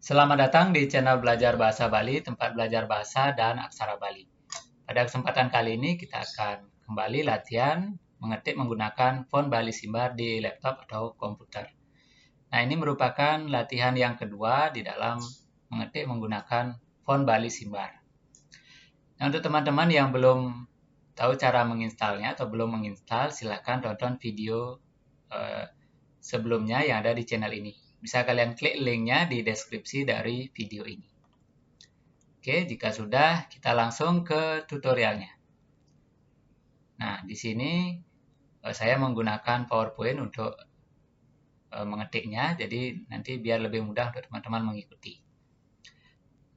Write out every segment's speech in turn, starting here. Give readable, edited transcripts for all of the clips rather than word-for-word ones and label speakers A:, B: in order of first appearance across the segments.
A: Selamat datang di channel Belajar Bahasa Bali, tempat belajar bahasa dan aksara Bali. Pada kesempatan kali ini kita akan kembali latihan mengetik menggunakan font Bali Simbar di laptop atau komputer. Nah, ini merupakan latihan yang kedua di dalam mengetik menggunakan font Bali Simbar. Nah, untuk teman-teman yang belum tahu cara menginstalnya atau belum menginstal, silakan tonton video sebelumnya yang ada di channel ini. Bisa kalian klik linknya di deskripsi dari video ini. Oke, jika sudah, kita langsung ke tutorialnya. Nah, di sini saya menggunakan PowerPoint untuk mengetiknya, jadi nanti biar lebih mudah untuk teman-teman mengikuti.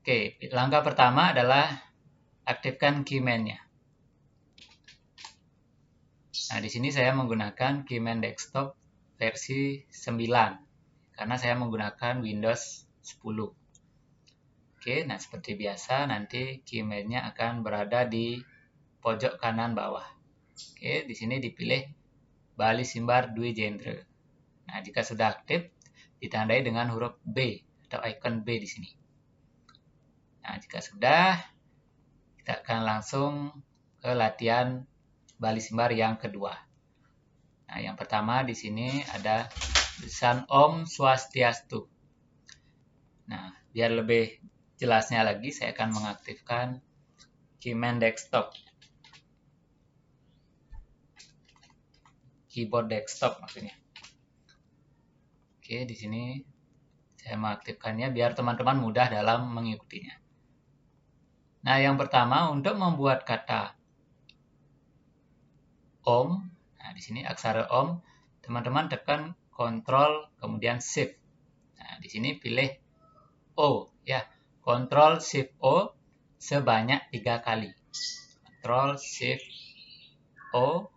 A: Oke, langkah pertama adalah aktifkan Keyman-nya. Nah, di sini saya menggunakan Keyman Desktop versi 9, karena saya menggunakan Windows 10. Oke, nah seperti biasa nanti Keyman-nya akan berada di pojok kanan bawah. Oke, di sini dipilih Bali Simbar Dwi Genre. Nah, jika sudah aktif, ditandai dengan huruf B atau icon B di sini. Nah, jika sudah, kita akan langsung ke latihan Bali Simbar yang kedua. Nah, yang pertama di sini ada tulisan Om Swastiastu. Nah, biar lebih jelasnya lagi, saya akan mengaktifkan Keyman Desktop. Keyboard desktop maksudnya. Oke, di sini saya mengaktifkannya biar teman-teman mudah dalam mengikutinya. Nah, yang pertama untuk membuat kata Om, nah di sini aksara Om, teman-teman tekan Ctrl kemudian Shift. Nah, di sini pilih O ya. Ctrl Shift O sebanyak 3 kali. Ctrl Shift O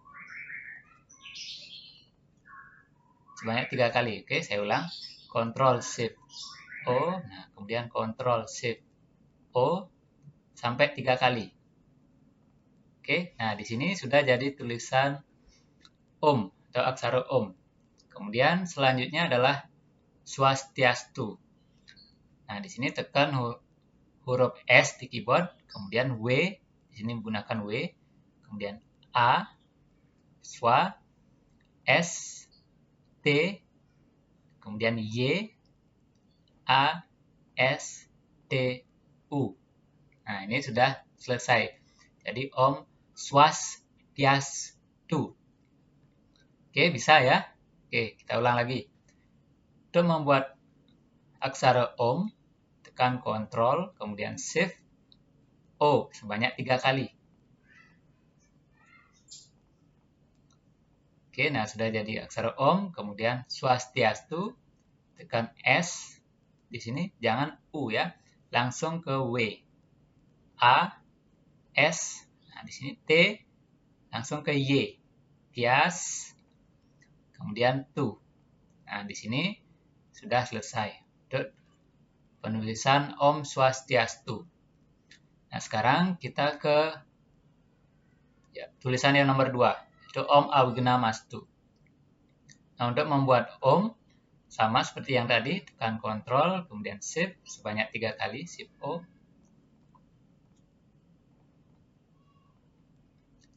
A: sebanyak 3 kali. Oke, saya ulang. Ctrl Shift O, nah kemudian Ctrl Shift O sampai 3 kali. Oke, nah di sini sudah jadi tulisan Om atau aksara Om. Kemudian selanjutnya adalah Swastiastu. Nah, di sini tekan huruf S di keyboard, kemudian W, di sini menggunakan W, kemudian A, Swa, S, T, kemudian Y, A, S, T, U. Nah, ini sudah selesai. Jadi Om Swastiastu. Oke, bisa ya? Oke, kita ulang lagi. Untuk membuat aksara Om, tekan Ctrl, kemudian Shift, O sebanyak 3 kali. Oke, nah sudah jadi aksara Om, kemudian Swastiastu, tekan S, di sini jangan U ya, langsung ke W. A, S, nah di sini T, langsung ke Y. Tias, kemudian Tu. Nah, di sini sudah selesai untuk penulisan Om Swastiastu. Nah, sekarang kita ke tulisan yang nomor 2, itu Om Awignamastu. Nah, untuk membuat Om, sama seperti yang tadi, tekan Ctrl, kemudian Shift sebanyak 3 kali, Shift O.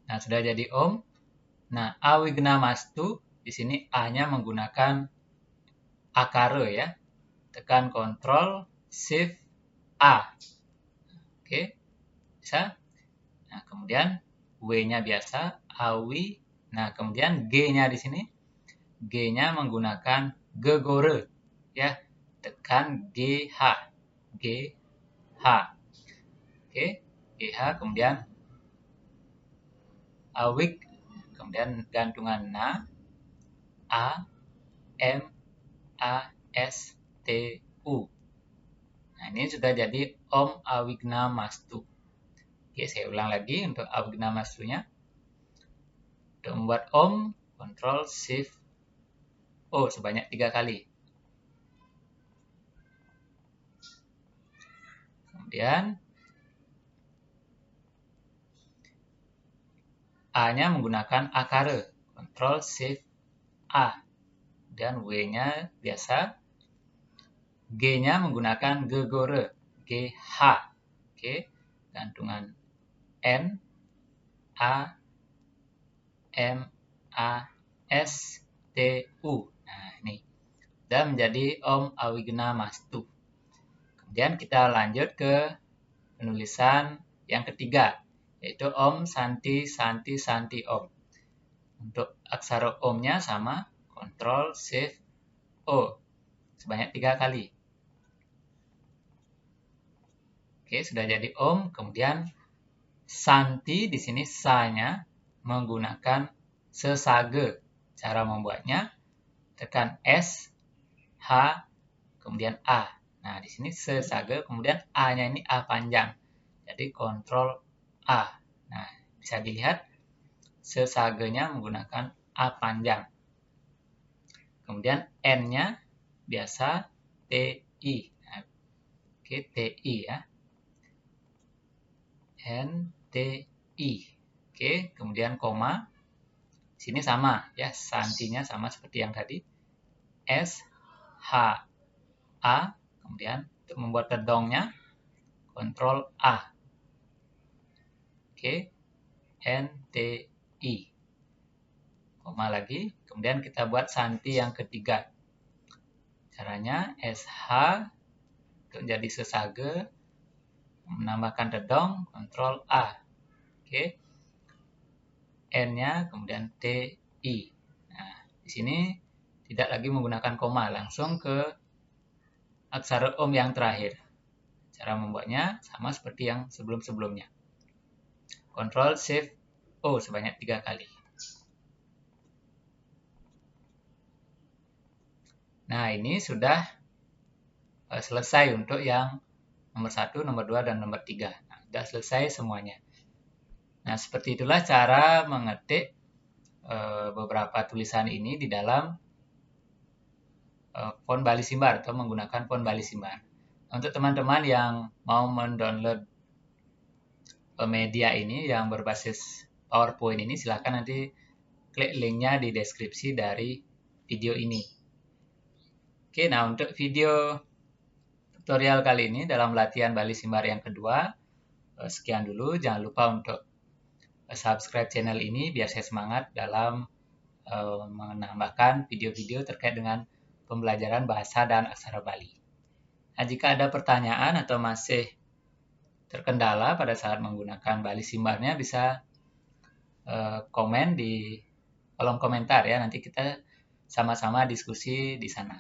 A: Nah, sudah jadi Om. Nah, Awignamastu, di sini A-nya menggunakan akara ya. Tekan Ctrl, Shift, A. Oke, bisa. Nah, kemudian W-nya biasa, Awi. Nah, kemudian G-nya di sini. G-nya menggunakan gegore ya. Tekan GH. GH. Oke, GH kemudian awik, kemudian gantungan na, A, M, A, S, T, U. Nah, ini sudah jadi Om Awignamastu. Oke, saya ulang lagi untuk Awignamastunya. Untuk membuat Om, Ctrl Shift O sebanyak 3 kali. Kemudian A-nya menggunakan akara, Ctrl Shift A. Dan W-nya biasa, G-nya menggunakan gegore, GH. Oke, gantungan N, A, M, A, S, T, U. Nah, ini sudah menjadi Om Awigna Mastu. Kemudian kita lanjut ke penulisan yang ketiga, yaitu Om Santi Santi Santi Om. Untuk aksara Om-nya sama, Ctrl Shift O sebanyak 3 kali. Oke, sudah jadi Om. Kemudian Santi di sini sa-nya menggunakan sesage. Cara membuatnya tekan S, H, kemudian A. Nah, di sini sesage, kemudian A-nya ini A panjang. Jadi Ctrl A. Nah, bisa dilihat sesagenya menggunakan A panjang. Kemudian N-nya biasa TI. Nah, oke, TI ya. N, T, I. Oke, kemudian koma. Sini sama ya, santinya sama seperti yang tadi. S, H, A. Kemudian untuk membuat tedongnya, Ctrl A. Oke, N, T, I. Koma lagi. Kemudian kita buat santi yang ketiga. Caranya SH untuk jadi sesage, menambahkan tedong, Ctrl A. Oke. N-nya, kemudian TI. Nah, di sini tidak lagi menggunakan koma, langsung ke aksara Om yang terakhir. Cara membuatnya sama seperti yang sebelum-sebelumnya. Ctrl Shift O sebanyak 3 kali. Nah, ini sudah selesai untuk yang nomor 1, nomor 2, dan nomor 3. Nah, sudah selesai semuanya. Nah, seperti itulah cara mengetik beberapa tulisan ini di dalam font Bali Simbar atau menggunakan font Bali Simbar. Untuk teman-teman yang mau mendownload media ini yang berbasis PowerPoint ini, silakan nanti klik linknya di deskripsi dari video ini. Oke, nah untuk video tutorial kali ini dalam latihan Bali Simbar yang kedua, sekian dulu. Jangan lupa untuk subscribe channel ini biar saya semangat dalam menambahkan video-video terkait dengan pembelajaran bahasa dan aksara Bali. Nah, jika ada pertanyaan atau masih terkendala pada saat menggunakan Bali Simbarnya, bisa komen di kolom komentar ya. Nanti kita sama-sama diskusi di sana.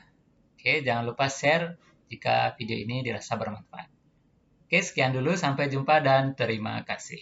A: Oke, jangan lupa share jika video ini dirasa bermanfaat. Oke, sekian dulu. Sampai jumpa dan terima kasih.